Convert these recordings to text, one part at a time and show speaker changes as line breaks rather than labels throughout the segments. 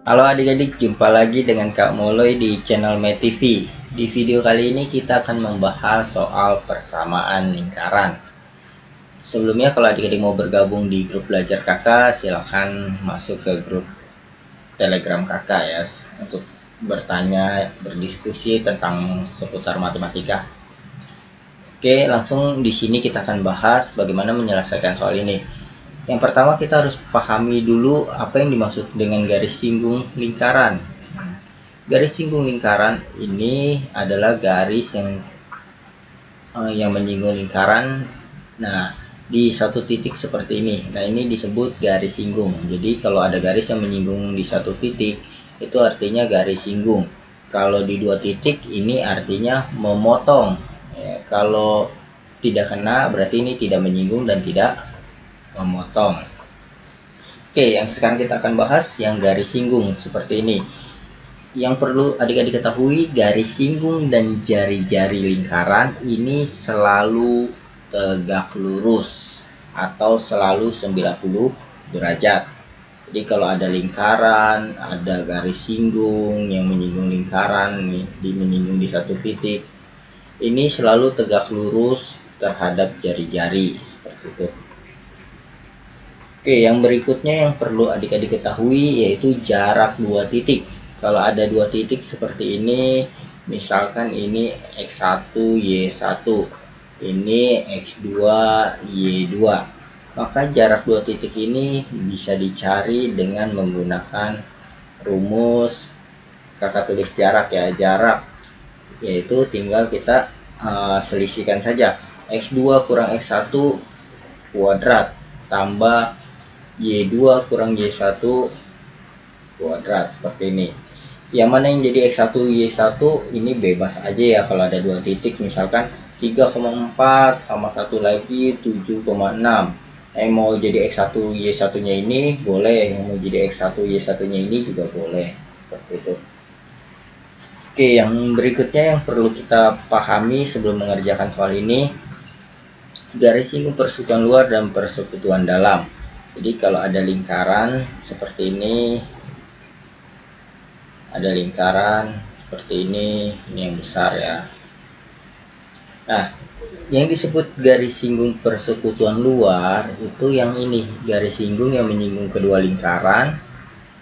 Halo adik-adik, jumpa lagi dengan Kak Moloy di channel MeTV. Di video kali ini kita akan membahas soal persamaan lingkaran. Sebelumnya kalau adik-adik mau bergabung di grup belajar kakak, silahkan masuk ke grup Telegram kakak ya, untuk bertanya, berdiskusi tentang seputar matematika. Oke, langsung di sini kita akan bahas bagaimana menyelesaikan soal ini. Yang pertama kita harus pahami dulu apa yang dimaksud dengan garis singgung lingkaran. Garis singgung lingkaran ini adalah garis yang menyinggung lingkaran. Nah, di satu titik seperti ini. Nah, ini disebut garis singgung. Jadi kalau ada garis yang menyinggung di satu titik, itu artinya garis singgung. Kalau di dua titik, ini artinya memotong. Ya, kalau tidak kena, berarti ini tidak menyinggung dan tidak memotong. Oke, yang sekarang kita akan bahas yang garis singgung seperti ini. Yang perlu adik-adik ketahui, garis singgung dan jari-jari lingkaran ini selalu tegak lurus atau selalu 90 derajat. Jadi kalau ada lingkaran, ada garis singgung yang menyinggung lingkaran, menyinggung di satu titik, ini selalu tegak lurus terhadap jari-jari seperti itu. Oke, yang berikutnya yang perlu adik-adik ketahui yaitu jarak dua titik. Kalau ada dua titik seperti ini, misalkan ini X1, Y1, ini X2, Y2, maka jarak dua titik ini bisa dicari dengan menggunakan rumus kakak tulis jarak ya. Jarak yaitu tinggal kita selisihkan saja. X2 kurang X1 kuadrat tambah Y2 kurang Y1 kuadrat, seperti ini. Yang mana yang jadi X1 Y1 ini bebas aja ya kalau ada dua titik, misalkan 3,4 sama satu lagi 7,6. Yang mau jadi X1 Y1 nya ini boleh, yang mau jadi X1 Y1 nya ini juga boleh, seperti itu. Oke, yang berikutnya yang perlu kita pahami sebelum mengerjakan soal ini, garis singgung persekutuan luar dan persekutuan dalam. Jadi kalau ada lingkaran seperti ini, ada lingkaran seperti ini yang besar ya. Nah, yang disebut garis singgung persekutuan luar itu yang ini, garis singgung yang menyinggung kedua lingkaran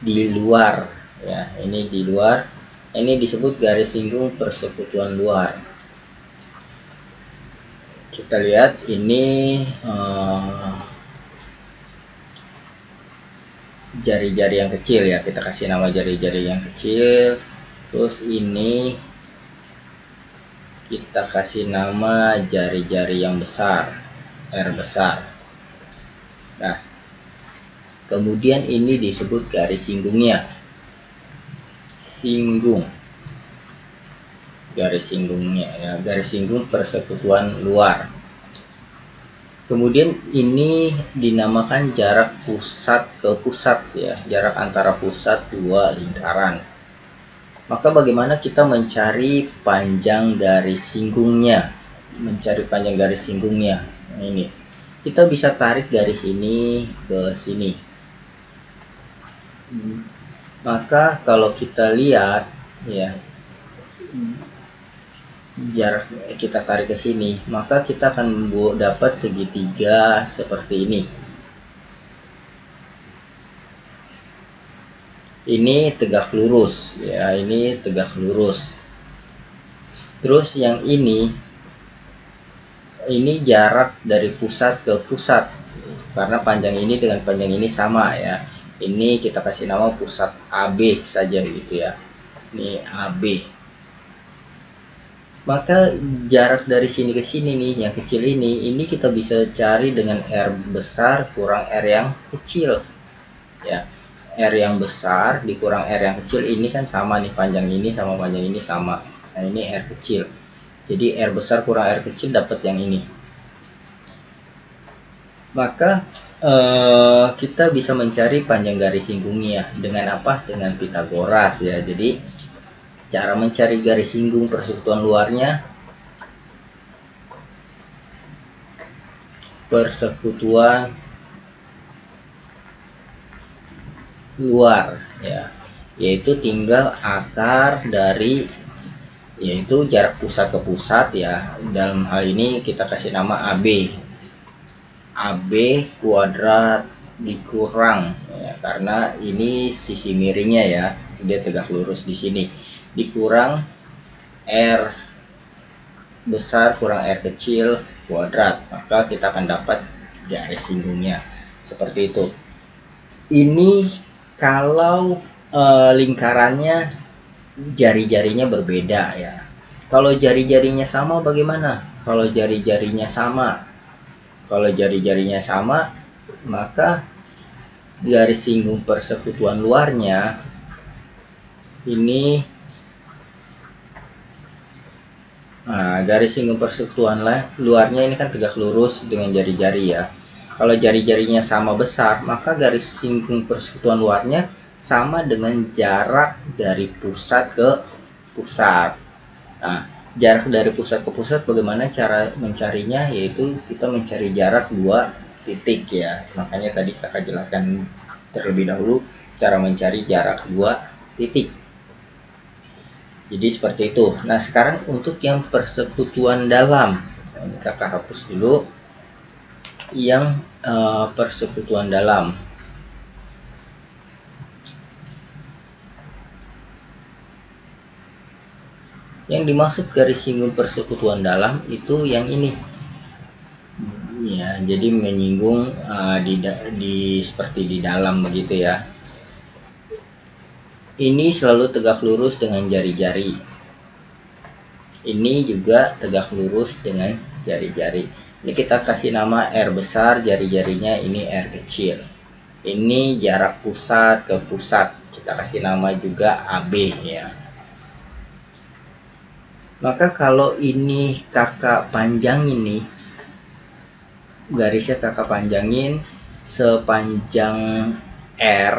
di luar ya. Ini di luar, ini disebut garis singgung persekutuan luar. Kita lihat ini jari-jari yang kecil ya, kita kasih nama jari-jari yang kecil. Terus ini kita kasih nama jari-jari yang besar, R besar. Nah, kemudian ini disebut garis singgungnya, singgung, garis singgungnya ya, garis singgung persekutuan luar. Kemudian ini dinamakan jarak pusat ke pusat ya, jarak antara pusat dua lingkaran. Maka bagaimana kita mencari panjang garis singgungnya? Mencari panjang garis singgungnya. Nah, ini. Kita bisa tarik garis ini ke sini. Maka kalau kita lihat ya, jarak kita tarik ke sini, maka kita akan dapat segitiga seperti ini. Ini tegak lurus ya, ini tegak lurus. Terus yang ini jarak dari pusat ke pusat, karena panjang ini dengan panjang ini sama ya. Ini kita kasih nama pusat AB saja gitu ya. Ini AB. Maka jarak dari sini ke sini nih, yang kecil ini kita bisa cari dengan R besar kurang R yang kecil ya. R yang besar dikurang R yang kecil, ini kan sama nih, panjang ini sama panjang ini sama. Nah, ini R kecil. Jadi R besar kurang R kecil dapat yang ini. Maka kita bisa mencari panjang garis singgungnya dengan apa? Dengan Pitagoras ya. Jadi cara mencari garis singgung persekutuan luarnya, persekutuan luar ya. yaitu tinggal akar dari, yaitu jarak pusat ke pusat ya. Dalam hal ini kita kasih nama AB. AB kuadrat dikurang ya, karena ini sisi miringnya ya, dia tegak lurus di sini, dikurang R besar kurang R kecil kuadrat, maka kita akan dapat garis singgungnya seperti itu. Ini kalau lingkarannya jari-jarinya berbeda ya. Kalau jari-jarinya sama bagaimana? Kalau jari-jarinya sama, maka garis singgung persekutuan luarnya ini, garis singgung persekutuan luarnya ini kan tegak lurus dengan jari-jari ya. Kalau jari-jarinya sama besar, maka garis singgung persekutuan luarnya sama dengan jarak dari pusat ke pusat. Nah, jarak dari pusat ke pusat bagaimana cara mencarinya? Yaitu kita mencari jarak 2 titik ya. Makanya tadi saya jelaskan terlebih dahulu cara mencari jarak 2 titik. Jadi seperti itu. Nah, sekarang untuk yang persekutuan dalam, kita hapus dulu yang persekutuan dalam. Yang dimaksud garis singgung persekutuan dalam itu yang ini ya, jadi menyinggung di seperti di dalam begitu ya. Ini selalu tegak lurus dengan jari-jari, ini juga tegak lurus dengan jari-jari. Ini kita kasih nama R besar, jari-jarinya ini R kecil. Ini jarak pusat ke pusat, kita kasih nama juga AB ya. Maka kalau ini kakak panjangin nih, garisnya kakak panjangin sepanjang R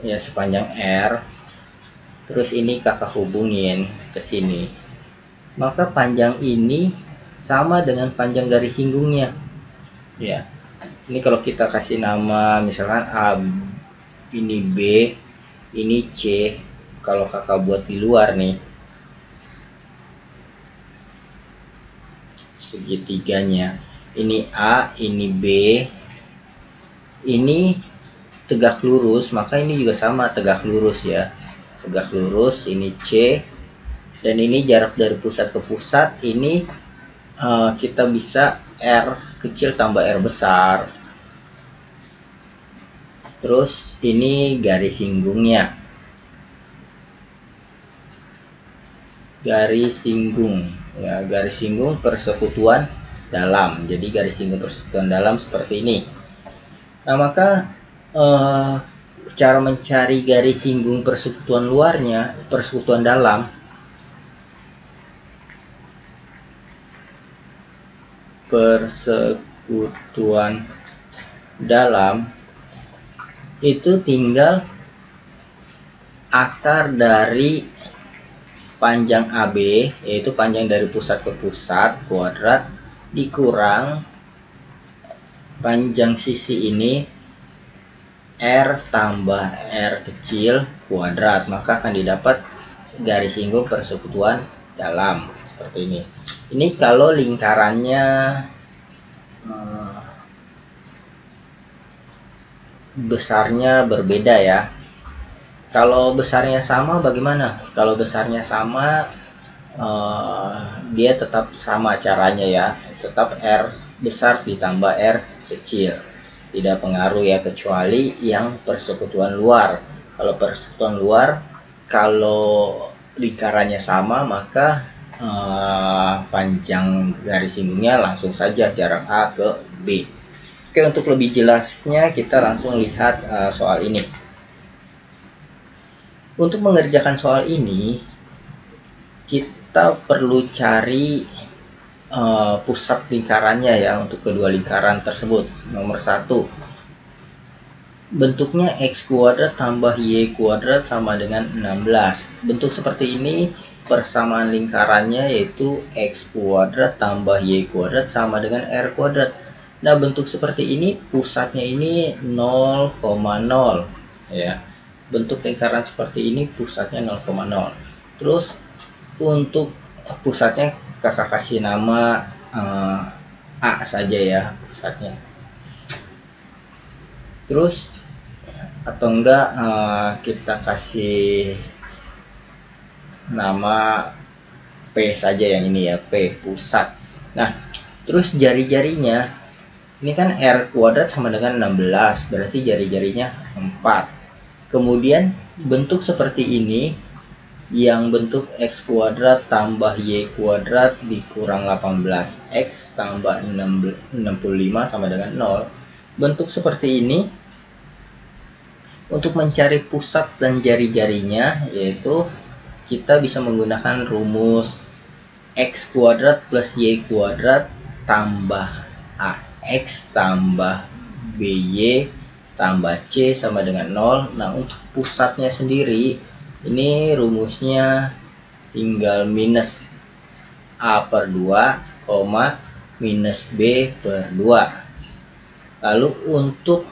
ya, sepanjang R, terus ini kakak hubungin ke sini, maka panjang ini sama dengan panjang garis singgungnya ya. Ini kalau kita kasih nama misalkan A, ini B, ini C, kalau kakak buat di luar nih segitiganya, ini A, ini B, ini tegak lurus, maka ini juga sama tegak lurus ya, tegak lurus. Ini C, dan ini jarak dari pusat ke pusat, ini kita bisa R kecil tambah R besar. Terus ini garis singgungnya, garis singgung ya, garis singgung persekutuan dalam. Jadi garis singgung persekutuan dalam seperti ini. Nah, maka cara mencari garis singgung persekutuan luarnya, persekutuan dalam, itu tinggal akar dari panjang AB, yaitu panjang dari pusat ke pusat kuadrat, dikurang panjang sisi ini R tambah R kecil kuadrat, maka akan didapat garis singgung persekutuan dalam seperti ini. Ini kalau lingkarannya besarnya berbeda ya. Kalau besarnya sama bagaimana? Kalau besarnya sama, dia tetap sama caranya ya, tetap R besar ditambah R kecil, tidak pengaruh ya, kecuali yang persekutuan luar. Kalau persekutuan luar, kalau lingkarannya sama, maka panjang garis singgungnya langsung saja jarak A ke B. Oke, untuk lebih jelasnya kita langsung lihat soal ini. Untuk mengerjakan soal ini, kita perlu cari pusat lingkarannya ya, untuk kedua lingkaran tersebut. Nomor 1, bentuknya X kuadrat tambah Y kuadrat sama dengan 16. Bentuk seperti ini, persamaan lingkarannya yaitu X kuadrat tambah Y kuadrat sama dengan R kuadrat. Nah, bentuk seperti ini pusatnya ini 0,0. ya. Bentuk lingkaran seperti ini pusatnya 0,0. Terus untuk pusatnya kakak kasih nama A saja ya pusatnya. Terus atau enggak kita kasih nama P saja, yang ini ya, P pusat. Nah, terus jari-jarinya ini kan R kuadrat sama dengan 16, berarti jari-jarinya 4. Kemudian bentuk seperti ini yang bentuk X kuadrat tambah Y kuadrat dikurang 18X tambah 65 sama dengan 0. Bentuk seperti ini untuk mencari pusat dan jari-jarinya, yaitu kita bisa menggunakan rumus X kuadrat plus Y kuadrat tambah AX tambah BY tambah C sama dengan 0. Nah, untuk pusatnya sendiri ini rumusnya tinggal minus A per 2, minus B per 2. Lalu untuk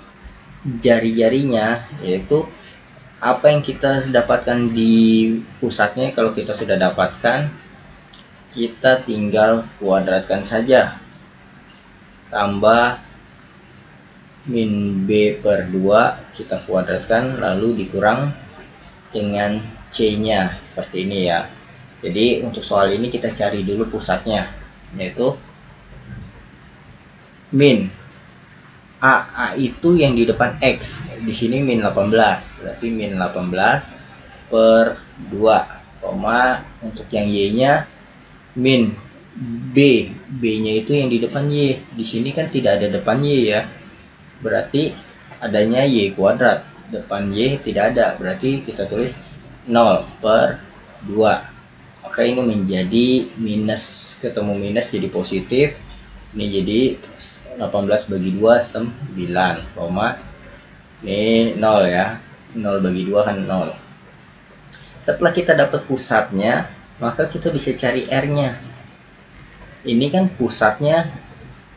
jari-jarinya, yaitu apa yang kita dapatkan di pusatnya, kalau kita sudah dapatkan, kita tinggal kuadratkan saja. Tambah min B per 2 kita kuadratkan, lalu dikurang dengan C-nya seperti ini ya. Jadi untuk soal ini kita cari dulu pusatnya, yaitu min A itu yang di depan X, di sini min 18, berarti min 18 per 2, untuk yang Y-nya min B-nya itu yang di depan Y, di sini kan tidak ada depan Y ya, berarti adanya Y kuadrat, depan Y tidak ada, berarti kita tulis 0 per 2. Maka ini menjadi minus, ketemu minus jadi positif, ini jadi 18 bagi 2 9, ini 0 ya, 0 bagi 2 kan 0. Setelah kita dapat pusatnya, maka kita bisa cari R-nya. Ini kan pusatnya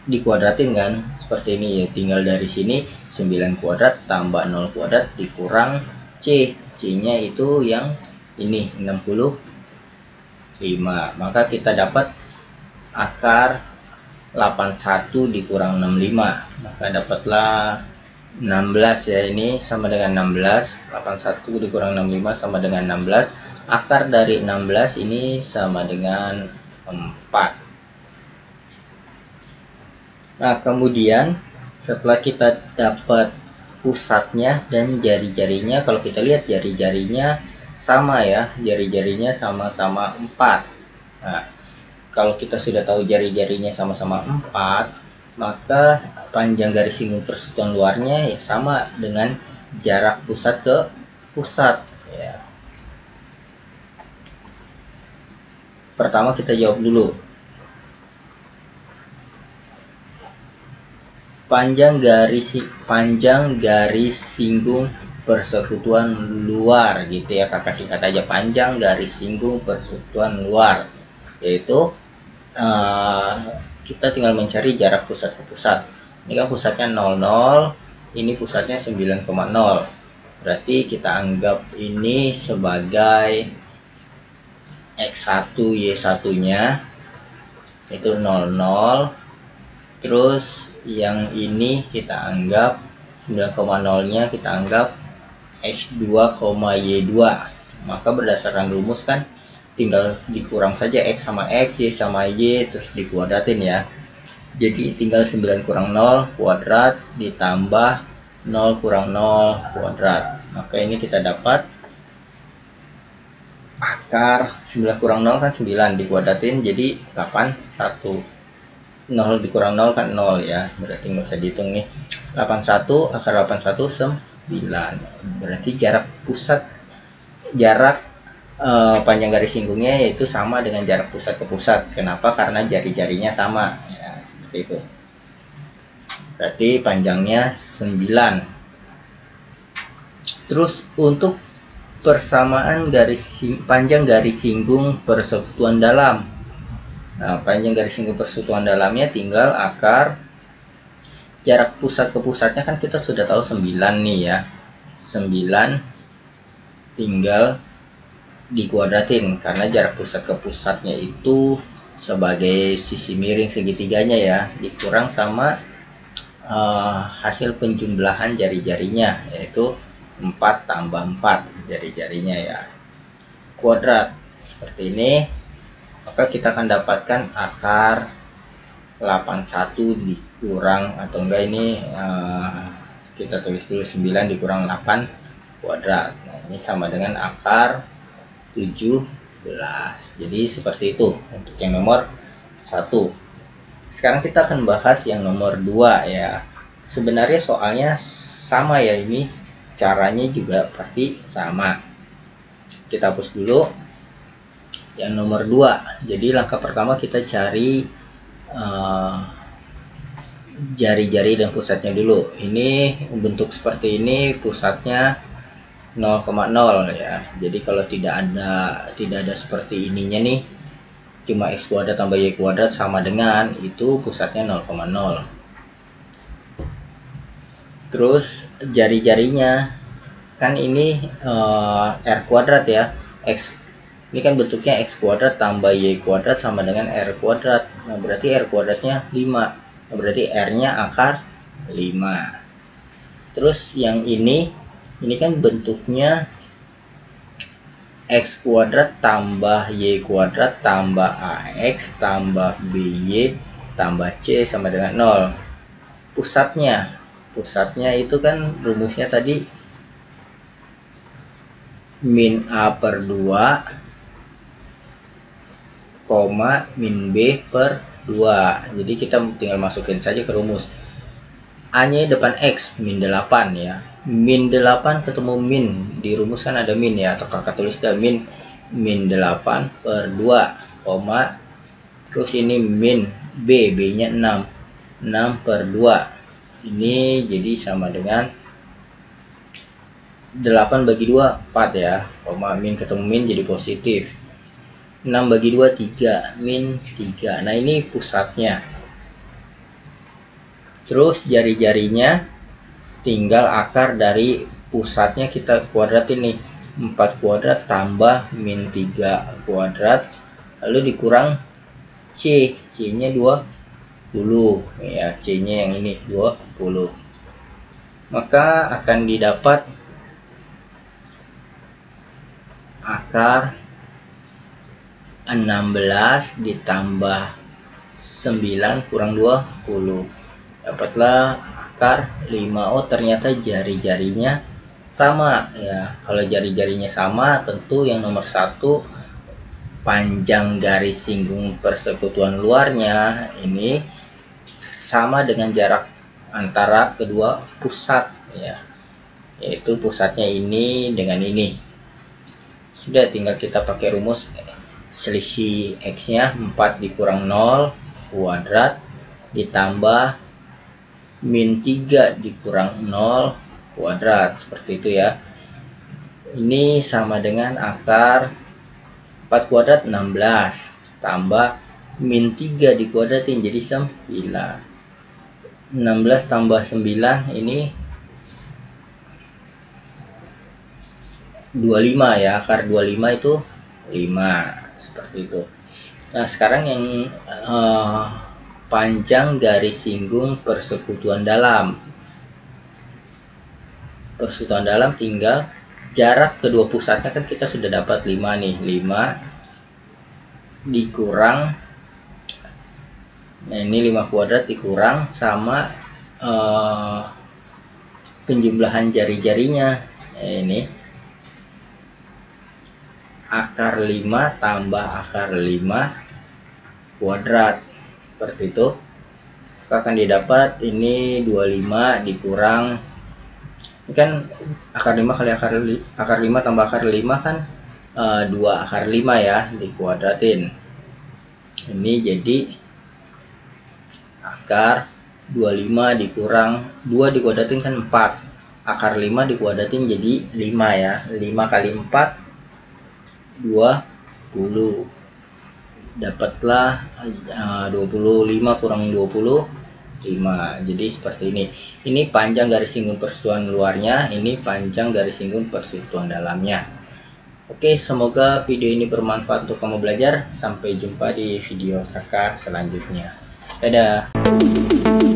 dikuadratin kan, seperti ini ya, tinggal dari sini 9 kuadrat tambah 0 kuadrat dikurang C. C-nya itu yang ini 65. Maka kita dapat akar 81 dikurang 65, maka dapatlah 16 ya, ini sama dengan 16. 81 dikurang 65 sama dengan 16. Akar dari 16 ini sama dengan 4. Nah, kemudian setelah kita dapat pusatnya dan jari-jarinya, kalau kita lihat jari-jarinya sama ya, jari-jarinya sama-sama 4. Nah, kalau kita sudah tahu jari-jarinya sama-sama 4, maka panjang garis singgung persatuan luarnya ya sama dengan jarak pusat ke pusat ya. Pertama kita jawab dulu. Panjang garis singgung persekutuan luar gitu ya, kakak singkat aja, panjang garis singgung persekutuan luar, yaitu kita tinggal mencari jarak pusat ke pusat. Ini kan pusatnya 00, ini pusatnya 9,0, berarti kita anggap ini sebagai X1 Y1 nya itu 00. Terus yang ini kita anggap 9,0 nya kita anggap X2, Y2. Maka berdasarkan rumus kan tinggal dikurang saja X sama X, Y sama Y, terus dikuadratin ya. Jadi tinggal 9 kurang 0 kuadrat ditambah 0 kurang 0 kuadrat. Maka ini kita dapat akar 9 kurang 0 kan 9, dikuadratin jadi 81. 0 dikurang 0 kan 0 ya, berarti nggak usah dihitung nih. 81 akar 81 9. Berarti jarak pusat, jarak panjang garis singgungnya yaitu sama dengan jarak pusat ke pusat. Kenapa? Karena jari-jarinya sama ya, seperti itu. Berarti panjangnya 9. Terus untuk persamaan panjang garis singgung persekutuan dalam. Nah, panjang garis singgung persekutuan dalamnya tinggal akar jarak pusat ke pusatnya kan kita sudah tahu 9 nih ya. 9 tinggal dikuadratin, karena jarak pusat ke pusatnya itu sebagai sisi miring segitiganya ya, dikurang sama hasil penjumlahan jari-jarinya, yaitu 4 tambah 4 jari-jarinya ya, kuadrat seperti ini. Maka kita akan dapatkan akar 81 dikurang, atau enggak ini kita tulis dulu 9 dikurang 8 kuadrat. Nah, ini sama dengan akar 17. Jadi seperti itu untuk yang nomor 1. Sekarang kita akan bahas yang nomor 2 ya. Sebenarnya soalnya sama ya, ini caranya juga pasti sama. Kita hapus dulu yang nomor 2. Jadi langkah pertama kita cari jari-jari dan pusatnya dulu. Ini bentuk seperti ini, pusatnya 0,0 ya. Jadi kalau tidak ada seperti ininya nih, cuma x kuadrat tambah y kuadrat sama dengan itu, pusatnya 0,0. Terus jari-jarinya kan ini r kuadrat ya, x ini kan bentuknya x kuadrat tambah y kuadrat sama dengan r kuadrat. Nah, berarti r kuadratnya 5. Nah, berarti r-nya akar 5. Terus yang ini kan bentuknya x kuadrat tambah y kuadrat tambah ax tambah by tambah c sama dengan 0. Pusatnya itu kan rumusnya tadi min a per 2 min b per 2. Jadi kita tinggal masukin saja ke rumus. A nya depan x, min 8 ya. Min 8 ketemu min, di rumus kan ada min ya, atau kakak tulis dah min 8 per 2, terus ini min b nya 6 per 2. Ini jadi sama dengan 8 bagi 2 4 ya, min ketemu min jadi positif. 6 bagi 2 3, min 3. Nah, ini pusatnya. Terus jari-jarinya tinggal akar dari pusatnya kita kuadratin nih, 4 kuadrat tambah min 3 kuadrat, lalu dikurang c nya 20 ya, c nya yang ini 20. Maka akan didapat akar 16 ditambah 9 kurang 20, dapatlah akar 5. Oh, ternyata jari-jarinya sama ya. Kalau jari-jarinya sama, tentu yang nomor 1 panjang garis singgung persekutuan luarnya ini sama dengan jarak antara kedua pusat ya, yaitu pusatnya ini dengan ini. Sudah, tinggal kita pakai rumus selisih x nya 4 dikurang 0 kuadrat ditambah min 3 dikurang 0 kuadrat, seperti itu ya. Ini sama dengan akar 4 kuadrat 16 tambah min 3 dikuadratin jadi 9. 16 tambah 9 ini 25 ya, akar 25 itu 5, seperti itu. Nah, sekarang yang panjang garis singgung persekutuan dalam. Persekutuan dalam tinggal jarak kedua pusatnya kan kita sudah dapat 5 nih. 5 dikurang, nah ini 5 kuadrat dikurang sama penjumlahan jari-jarinya. Nah, ini akar 5 tambah akar 5 kuadrat, seperti itu. Akan didapat ini 25 dikurang, ini kan akar 5 kali akar 5 tambah akar 5 kan 2 akar 5 ya, dikuadratin. Ini jadi akar 25 dikurang 2 dikuadratin kan 4, akar 5 dikuadratin jadi 5 ya. 5 kali 4 20, dapatlah 25 kurang 20 5. Jadi seperti ini panjang garis singgung persatuan luarnya, ini panjang garis singgung persatuan dalamnya. Oke, semoga video ini bermanfaat untuk kamu belajar. Sampai jumpa di video Saka selanjutnya. Dadah.